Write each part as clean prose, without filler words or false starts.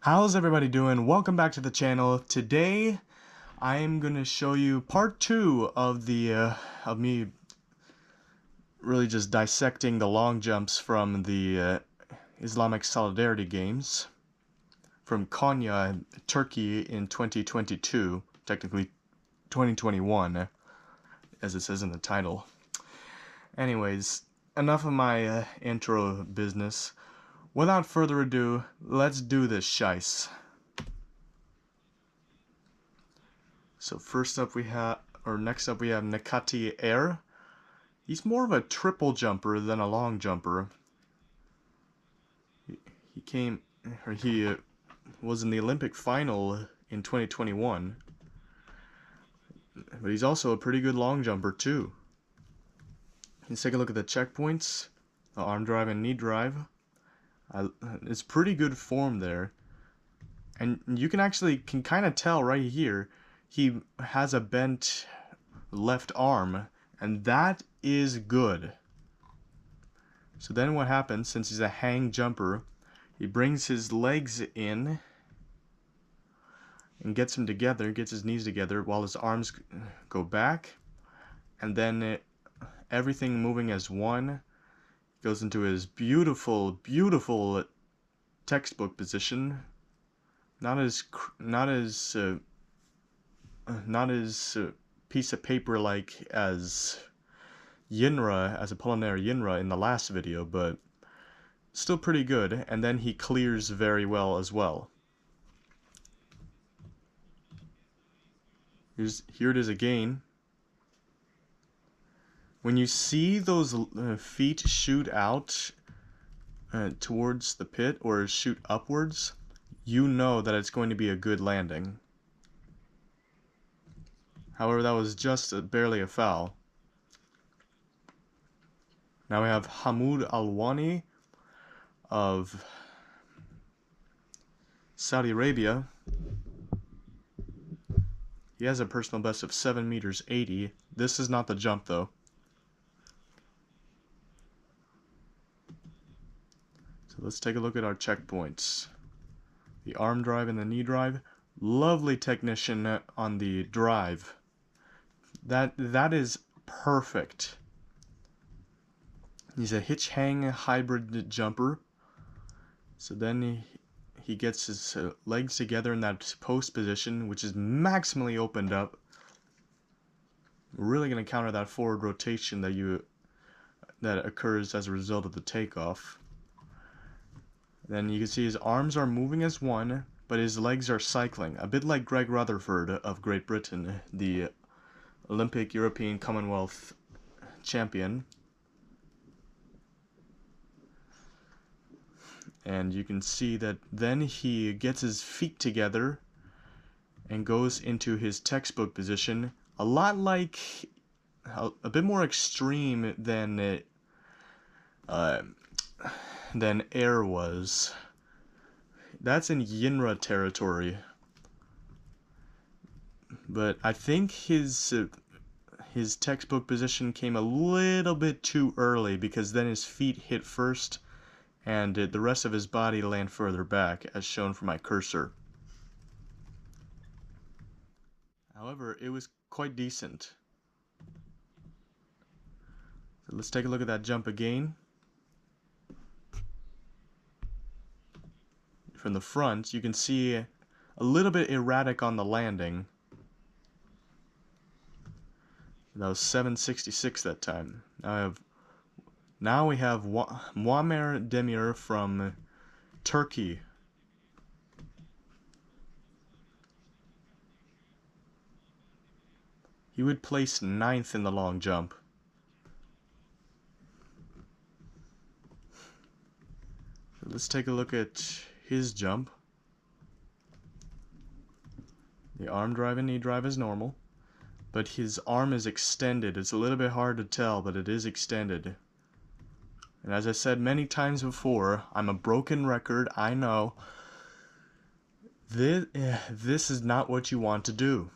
How's everybody doing? Welcome back to the channel. Today I'm gonna show you part 2 of of me really just dissecting the long jumps from the Islamic Solidarity Games from Konya, Turkey in 2022, technically 2021 as it says in the title. Anyways, enough of my intro business. Without further ado, let's do this shice. So next up we have Necati Air. He's more of a triple jumper than a long jumper. He was in the Olympic final in 2021. But he's also a pretty good long jumper too. Let's take a look at the checkpoints. The arm drive and knee drive. It's pretty good form there, and you can kind of tell right here he has a bent left arm, and that is good. So then what happens, since he's a hang jumper, he brings his legs in and gets his knees together while his arms go back, and then everything moving as one. Goes into his beautiful textbook position. Not as piece of paper like as Yinra, as a Apollinaire Yinra in the last video, but still pretty good. And then he clears very well as well. Here it is again. When you see those feet shoot out towards the pit or shoot upwards, you know that it's going to be a good landing. However, that was just barely a foul. Now we have Hamoud Olwani of Saudi Arabia. He has a personal best of 7 meters 80. This is not the jump though. Let's take a look at our checkpoints. The arm drive and the knee drive. Lovely technician on the drive. That is perfect. He's a hitch hang hybrid jumper. So then he gets his legs together in that post position, which is maximally opened up. We're really going to counter that forward rotation that occurs as a result of the takeoff. Then you can see his arms are moving as one, but his legs are cycling, a bit like Greg Rutherford of Great Britain, the Olympic, European, Commonwealth champion. And you can see that then he gets his feet together and goes into his textbook position, a lot like, a bit more extreme than Air was. That's in Yinra territory. But I think his textbook position came a little bit too early, because then his feet hit first and the rest of his body land further back, as shown from my cursor. However, it was quite decent. So let's take a look at that jump again. From the front, you can see a little bit erratic on the landing. That was 766 that time. Now we have Muammer Demir from Turkey. He would place 9th in the long jump. So let's take a look at his jump. The arm drive and knee drive is normal, but his arm is extended. It's a little bit hard to tell, but it is extended. And as I said many times before, I'm a broken record, I know. This is not what you want to do.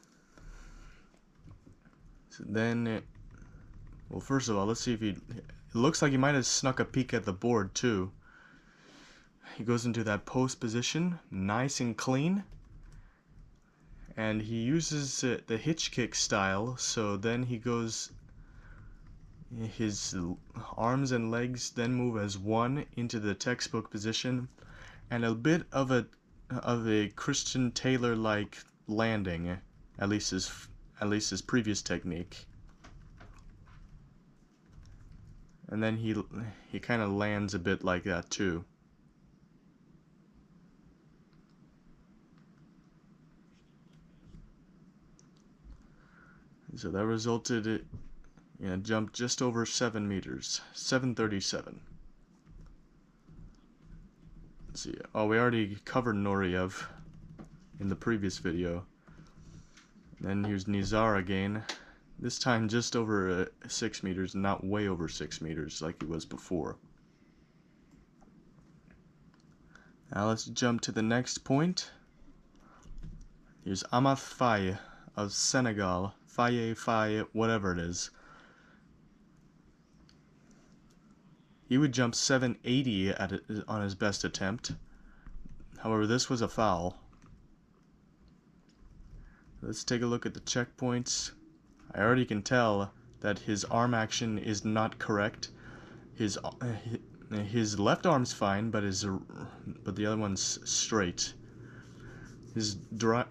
So then, well, first of all, let's see if it looks like he might have snuck a peek at the board too. he goes into that post position, nice and clean. And he uses the hitch kick style, so then he goes, his arms and legs then move as one into the textbook position, and a bit of a Christian Taylor-like landing, at least his previous technique. And then he kind of lands a bit like that too. So that resulted in a jump just over 7 meters, 737. Let's see. Oh, we already covered Nureyev in the previous video. Then here's Nizar again. This time just over 6 meters, not way over 6 meters like he was before. Now let's jump to the next point. Here's Amath Faye of Senegal. Faye, whatever it is. He would jump 780 on his best attempt. However, this was a foul. Let's take a look at the checkpoints. I already can tell that his arm action is not correct. His left arm's fine, but the other one's straight.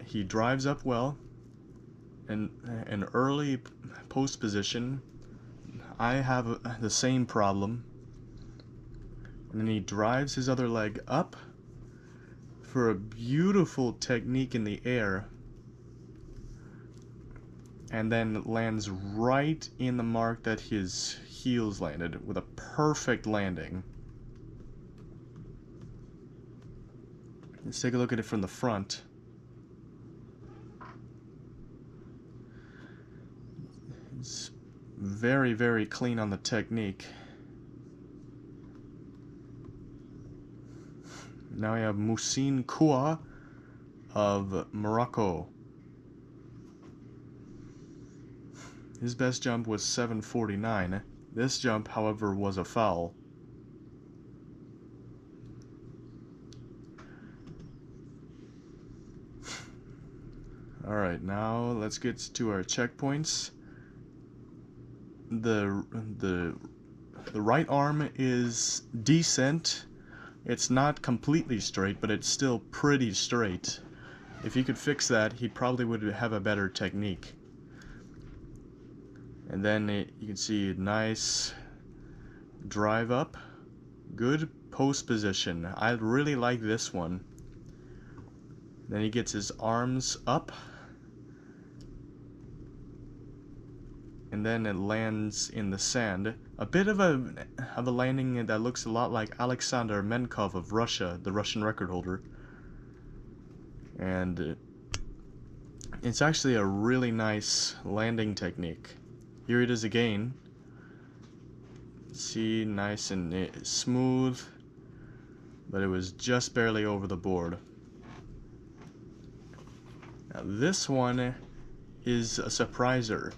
He drives up well. And an early post position, I have the same problem. And then he drives his other leg up for a beautiful technique in the air, and then lands right in the mark that his heels landed with a perfect landing. Let's take a look at it from the front. It's very, very clean on the technique. Now we have Mouhcine Khoua of Morocco. His best jump was 749. This jump, however, was a foul. Alright, now let's get to our checkpoints. The right arm is decent. It's not completely straight, but it's still pretty straight. If he could fix that, he probably would have a better technique. And then you can see nice drive up, good post position. I really like this one. Then he gets his arms up, and then it lands in the sand. A bit of a landing that looks a lot like Alexander Menkov of Russia, the Russian record holder. And it's actually a really nice landing technique. Here it is again. See, nice and smooth, but it was just barely over the board. Now this one is a surpriser.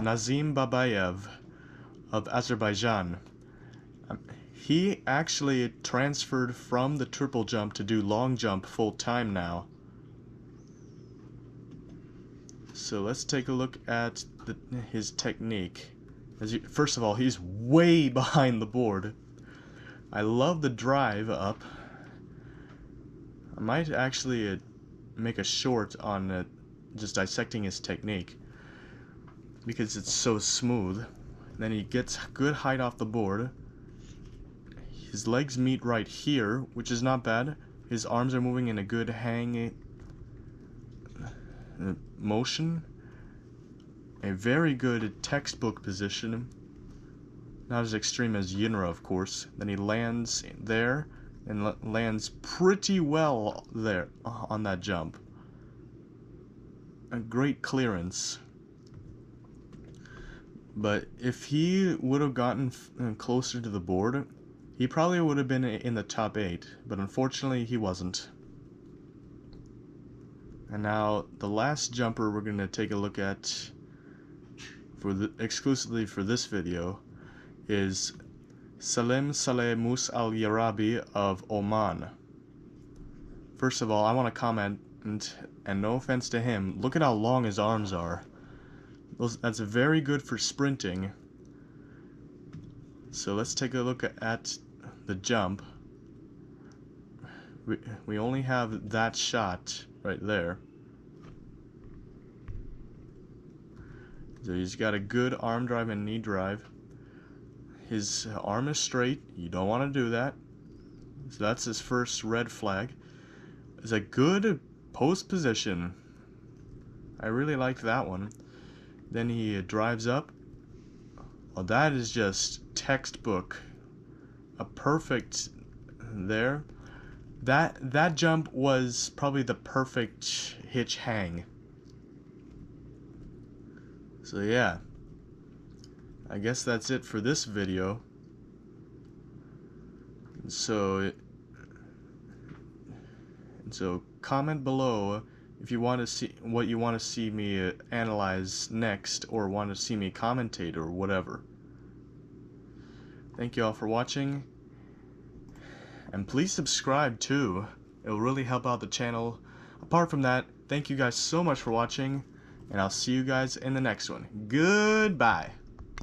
Nazim Babayev of Azerbaijan. He actually transferred from the triple jump to do long jump full time now. So let's take a look at his technique. First of all, he's way behind the board. I love the drive up. I might actually make a short on just dissecting his technique, because it's so smooth. Then he gets good height off the board. His legs meet right here, which is not bad. His arms are moving in a good hang motion. A very good textbook position. Not as extreme as Yinra, of course. Then he lands there and lands pretty well there on that jump. A great clearance. But if he would have gotten closer to the board, he probably would have been in the top 8, but unfortunately he wasn't. And now the last jumper we're going to take a look at exclusively for this video is Salim Saleh Al-Yarabi of Oman. First of all, I want to comment, and no offense to him, look at how long his arms are. That's very good for sprinting. So let's take a look at the jump. We only have that shot right there. So he's got a good arm drive and knee drive. His arm is straight. You don't want to do that. So that's his first red flag. It's a good post position. I really liked that one. Then he drives up. Well, that is just textbook. A perfect there. That jump was probably the perfect hitch hang. So yeah, I guess that's it for this video. So comment below if you want to see what you want to see me analyze next, or want to see me commentate or whatever. Thank you all for watching, and please subscribe too. It'll really help out the channel. Apart from that, thank you guys so much for watching, and I'll see you guys in the next one. Goodbye.